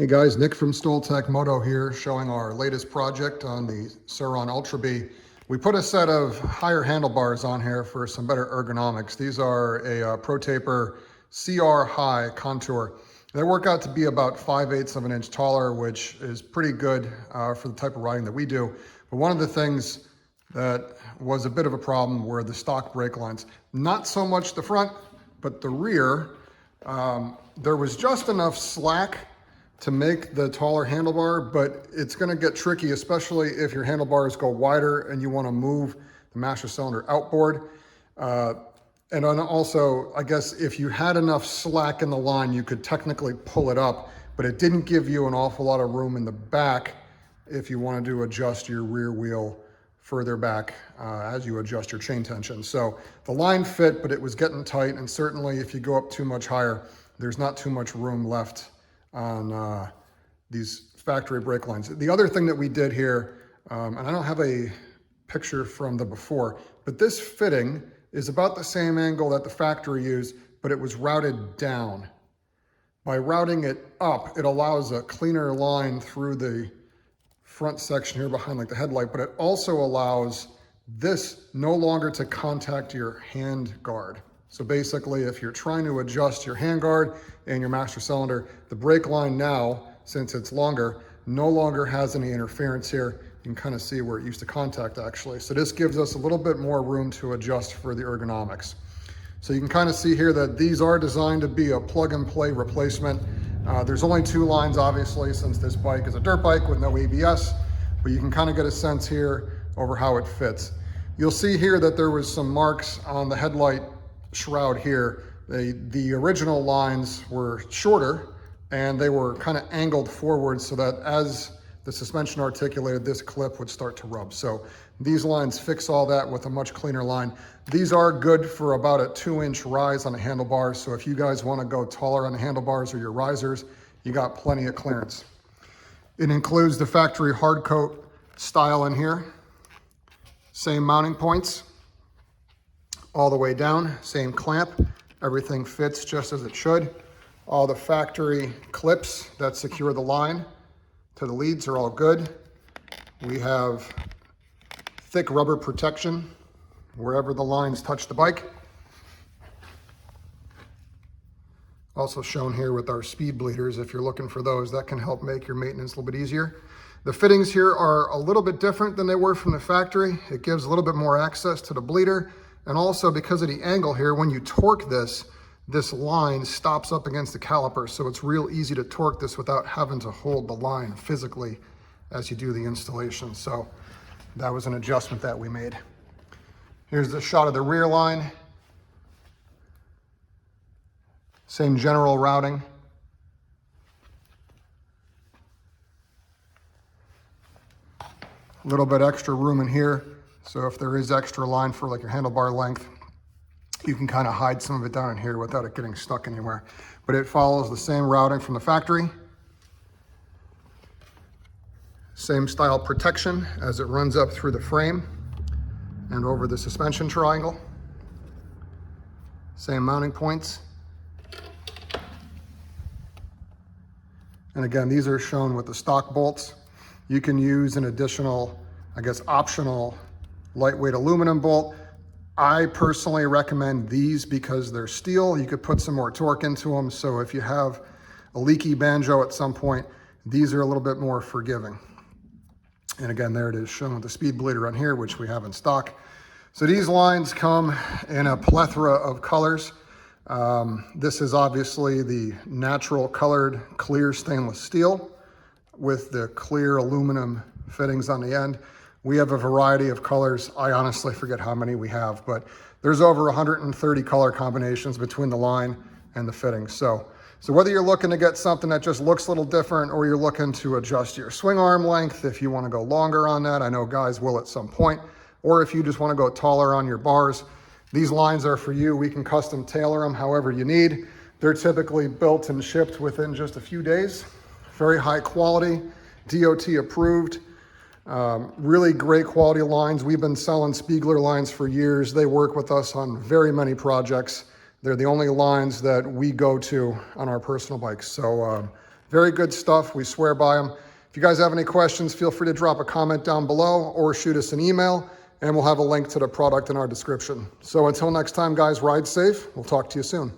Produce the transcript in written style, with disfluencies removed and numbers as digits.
Hey guys, Nick from Stoltec Moto here, showing our latest project on the Sur Ron Ultra Bee. We put a set of higher handlebars on here for some better ergonomics. These are a Pro Taper CR High Contour. They work out to be about 5/8 of an inch taller, which is pretty good for the type of riding that we do. But one of the things that was a bit of a problem were the stock brake lines. Not so much the front, but the rear. There was just enough slack to make the taller handlebar, but it's gonna get tricky, especially if your handlebars go wider and you wanna move the master cylinder outboard. And also, I guess if you had enough slack in the line, you could technically pull it up, but it didn't give you an awful lot of room in the back if you wanted to adjust your rear wheel further back as you adjust your chain tension. So the line fit, but it was getting tight, and certainly if you go up too much higher, there's not too much room left on these factory brake lines. The other thing that we did here, and I don't have a picture from the before, but this fitting is about the same angle that the factory used, but it was routed down. By routing it up, it allows a cleaner line through the front section here behind like the headlight, but it also allows this no longer to contact your hand guard. So basically, if you're trying to adjust your handguard and your master cylinder, the brake line now, since it's longer, no longer has any interference here. You can kind of see where it used to contact actually. So this gives us a little bit more room to adjust for the ergonomics. So you can kind of see here that these are designed to be a plug and play replacement. There's only two lines, obviously, since this bike is a dirt bike with no ABS, but you can kind of get a sense here over how it fits. You'll see here that there was some marks on the headlight shroud here. The original lines were shorter and they were kind of angled forward so that as the suspension articulated, this clip would start to rub. So these lines fix all that with a much cleaner line. These are good for about a 2-inch rise on the handlebars. So if you guys want to go taller on the handlebars or your risers, you got plenty of clearance. It includes the factory hard coat style in here. Same mounting points all the way down, same clamp. Everything fits just as it should. All the factory clips that secure the line to the leads are all good. We have thick rubber protection wherever the lines touch the bike. Also shown here with our speed bleeders, if you're looking for those, that can help make your maintenance a little bit easier. The fittings here are a little bit different than they were from the factory. It gives a little bit more access to the bleeder. And also because of the angle here, when you torque this line stops up against the caliper. So it's real easy to torque this without having to hold the line physically as you do the installation. So that was an adjustment that we made. Here's the shot of the rear line. Same general routing. A little bit extra room in here. So if there is extra line for like your handlebar length, you can kind of hide some of it down in here without it getting stuck anywhere. But it follows the same routing from the factory. Same style protection as it runs up through the frame and over the suspension triangle. Same mounting points. And again, these are shown with the stock bolts. You can use an additional, I guess, optional lightweight aluminum bolt. I personally recommend these because they're steel. You could put some more torque into them. So if you have a leaky banjo at some point, these are a little bit more forgiving. And again, there it is shown with the speed bleeder on here, which we have in stock. So these lines come in a plethora of colors. This is obviously the natural colored clear stainless steel with the clear aluminum fittings on the end. We have a variety of colors. I honestly forget how many we have, but there's over 130 color combinations between the line and the fittings. So whether you're looking to get something that just looks a little different or you're looking to adjust your swing arm length, if you want to go longer on that, I know guys will at some point, or if you just want to go taller on your bars, these lines are for you. We can custom tailor them however you need. They're typically built and shipped within just a few days. Very high quality, DOT approved. Really great quality lines. We've been selling Spiegler lines for years. They work with us on very many projects. They're the only lines that we go to on our personal bikes. So Very good stuff. We swear by them. If you guys have any questions, feel free to drop a comment down below or shoot us an email, and we'll have a link to the product in our description. So until next time, guys, ride safe. We'll talk to you soon.